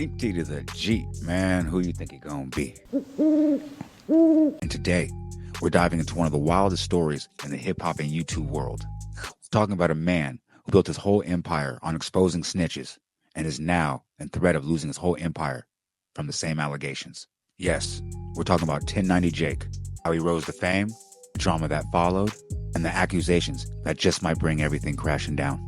empty to the G. Man, who you think he gonna be? And today, we're diving into one of the wildest stories in the hip-hop and YouTube world. We're talking about a man who built his whole empire on exposing snitches and is now in threat of losing his whole empire from the same allegations. Yes, we're talking about 1090 Jake, how he rose to fame, the drama that followed, and the accusations that just might bring everything crashing down.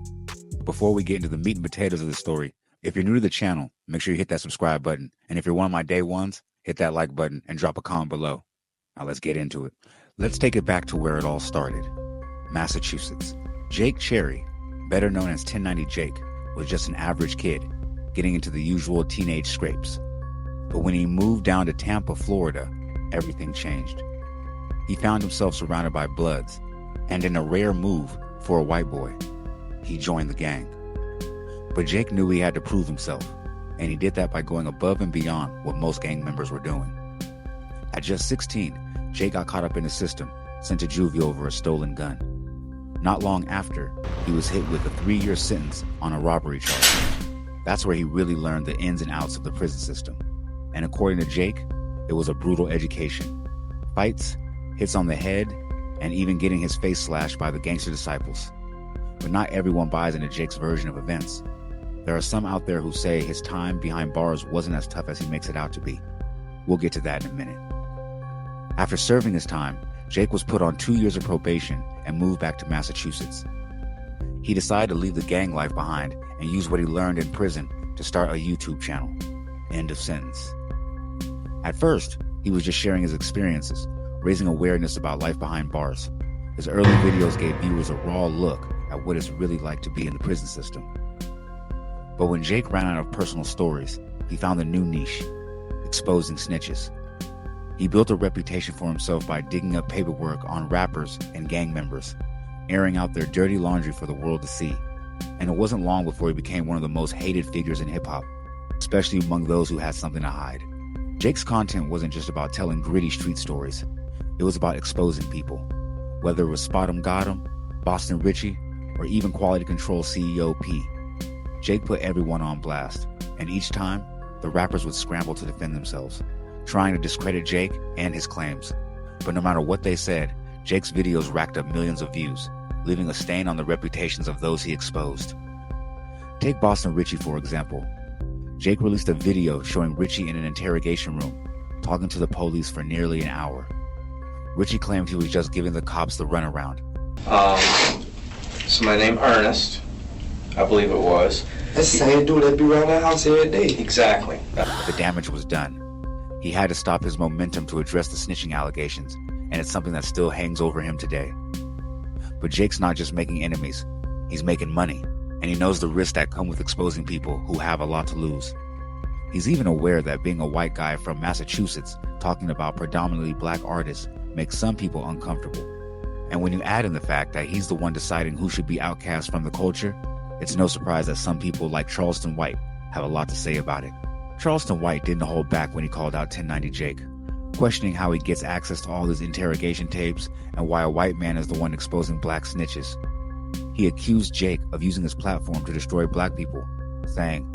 Before we get into the meat and potatoes of the story, if you're new to the channel, make sure you hit that subscribe button. And if you're one of my day ones, hit that like button and drop a comment below. Now let's get into it. Let's take it back to where it all started. Massachusetts. Jake Cherry, better known as 1090 Jake, was just an average kid, getting into the usual teenage scrapes. But when he moved down to Tampa, Florida, everything changed. He found himself surrounded by Bloods, and in a rare move for a white boy, he joined the gang. But Jake knew he had to prove himself, and he did that by going above and beyond what most gang members were doing. At just 16, Jake got caught up in the system, sent to juvie over a stolen gun. Not long after, he was hit with a 3-year sentence on a robbery charge. That's where he really learned the ins and outs of the prison system. And according to Jake, it was a brutal education. Fights, hits on the head, and even getting his face slashed by the gangster disciples. But not everyone buys into Jake's version of events. There are some out there who say his time behind bars wasn't as tough as he makes it out to be. We'll get to that in a minute. After serving his time, Jake was put on 2 years of probation and moved back to Massachusetts. He decided to leave the gang life behind and use what he learned in prison to start a YouTube channel. End of sentence. At first, he was just sharing his experiences, raising awareness about life behind bars. His early videos gave viewers a raw look at what it's really like to be in the prison system. But when Jake ran out of personal stories, he found a new niche, exposing snitches. He built a reputation for himself by digging up paperwork on rappers and gang members, airing out their dirty laundry for the world to see. And it wasn't long before he became one of the most hated figures in hip-hop, especially among those who had something to hide. Jake's content wasn't just about telling gritty street stories. It was about exposing people. Whether it was Spot 'em Got 'em, Boston Richie, or even Quality Control CEO P. Jake put everyone on blast, and each time, the rappers would scramble to defend themselves, trying to discredit Jake and his claims. But no matter what they said, Jake's videos racked up millions of views, leaving a stain on the reputations of those he exposed. Take Boston Richie, for example. Jake released a video showing Richie in an interrogation room, talking to the police for nearly an hour. Richie claimed he was just giving the cops the runaround. So my name Ernest, I believe it was. That's the same dude that be around the house every day. Exactly. The damage was done. He had to stop his momentum to address the snitching allegations, and it's something that still hangs over him today. But Jake's not just making enemies, he's making money, and he knows the risks that come with exposing people who have a lot to lose. He's even aware that being a white guy from Massachusetts talking about predominantly black artists makes some people uncomfortable. And when you add in the fact that he's the one deciding who should be outcast from the culture, it's no surprise that some people like Charleston White have a lot to say about it. Charleston White didn't hold back when he called out 1090 Jake, questioning how he gets access to all his interrogation tapes and why a white man is the one exposing black snitches. He accused Jake of using his platform to destroy black people, saying,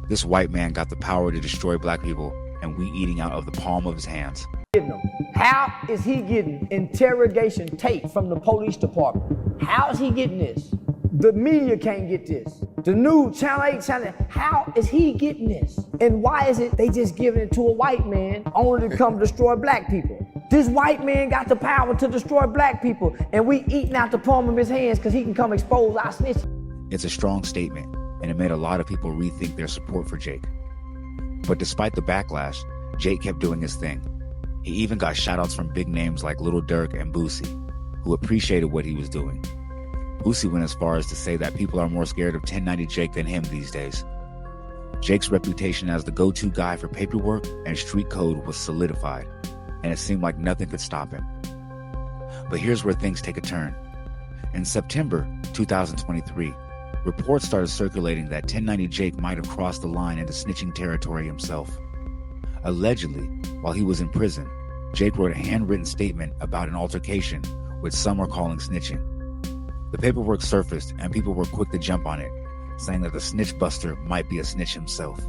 "This white man got the power to destroy black people, and we eating out of the palm of his hands." How is he getting interrogation tape from the police department? How is he getting this? The media can't get this. The news, Channel 8, Channel 8, how is he getting this? And why is it they just giving it to a white man only to come destroy black people? This white man got the power to destroy black people, and we eating out the palm of his hands because he can come expose our snitches. It's a strong statement, and it made a lot of people rethink their support for Jake. But despite the backlash, Jake kept doing his thing. He even got shoutouts from big names like Lil Durk and Boosie, who appreciated what he was doing. Boosie went as far as to say that people are more scared of 1090 Jake than him these days. Jake's reputation as the go-to guy for paperwork and street code was solidified, and it seemed like nothing could stop him. But here's where things take a turn. In September 2023, reports started circulating that 1090 Jake might have crossed the line into snitching territory himself. Allegedly, while he was in prison, Jake wrote a handwritten statement about an altercation, which some are calling snitching. The paperwork surfaced and people were quick to jump on it, saying that the snitch buster might be a snitch himself.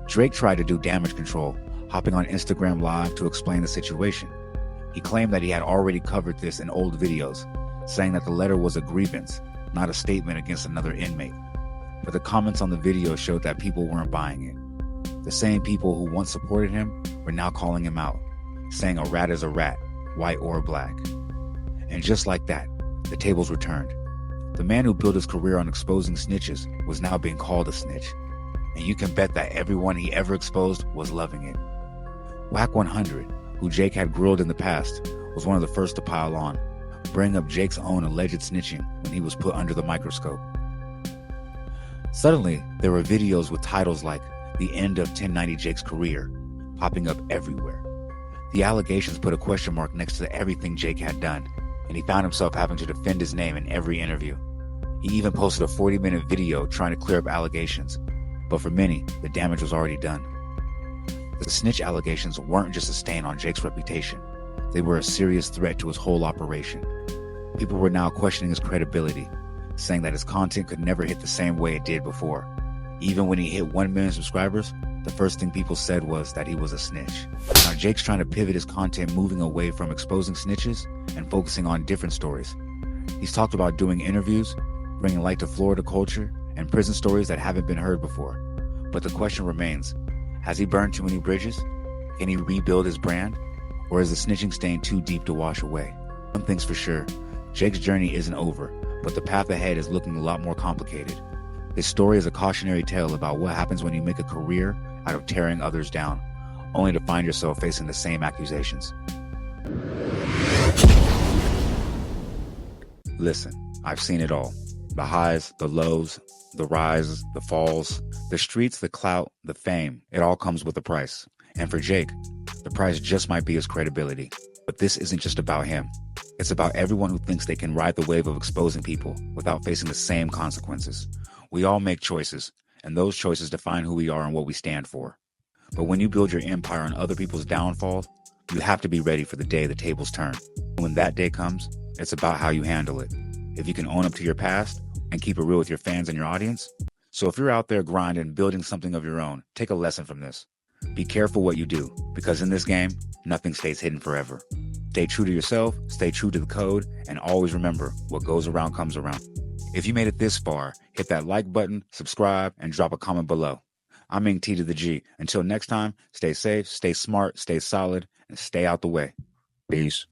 Drake tried to do damage control, hopping on Instagram Live to explain the situation. He claimed that he had already covered this in old videos, saying that the letter was a grievance, not a statement against another inmate. But the comments on the video showed that people weren't buying it. The same people who once supported him were now calling him out, saying a rat is a rat, white or black. And just like that, the tables were turned. The man who built his career on exposing snitches was now being called a snitch. And you can bet that everyone he ever exposed was loving it. Whack 100, who Jake had grilled in the past, was one of the first to pile on, bringing up Jake's own alleged snitching when he was put under the microscope. Suddenly, there were videos with titles like "The End of 1090 Jake's Career" popping up everywhere. The allegations put a question mark next to everything Jake had done, and he found himself having to defend his name in every interview. He even posted a 40-minute video trying to clear up allegations, but for many, the damage was already done. The snitch allegations weren't just a stain on Jake's reputation. They were a serious threat to his whole operation. People were now questioning his credibility, saying that his content could never hit the same way it did before. Even when he hit 1 million subscribers, the first thing people said was that he was a snitch. Now Jake's trying to pivot his content, moving away from exposing snitches and focusing on different stories. He's talked about doing interviews, bringing light to Florida culture, and prison stories that haven't been heard before. But the question remains, has he burned too many bridges? Can he rebuild his brand? Or is the snitching stain too deep to wash away? One thing's for sure, Jake's journey isn't over, but the path ahead is looking a lot more complicated. This story is a cautionary tale about what happens when you make a career out of tearing others down, only to find yourself facing the same accusations. Listen, I've seen it all. The highs, the lows, the rises, the falls, the streets, the clout, the fame. It all comes with a price. And for Jake, the price just might be his credibility. But this isn't just about him. It's about everyone who thinks they can ride the wave of exposing people without facing the same consequences. We all make choices, and those choices define who we are and what we stand for. But when you build your empire on other people's downfall, you have to be ready for the day the tables turn. When that day comes, it's about how you handle it. If you can own up to your past and keep it real with your fans and your audience. So if you're out there grinding, building something of your own, take a lesson from this. Be careful what you do, because in this game, nothing stays hidden forever. Stay true to yourself, stay true to the code, and always remember, what goes around comes around. If you made it this far, hit that like button, subscribe, and drop a comment below. I'm Ing T to the G. Until next time, stay safe, stay smart, stay solid, and stay out the way. Peace.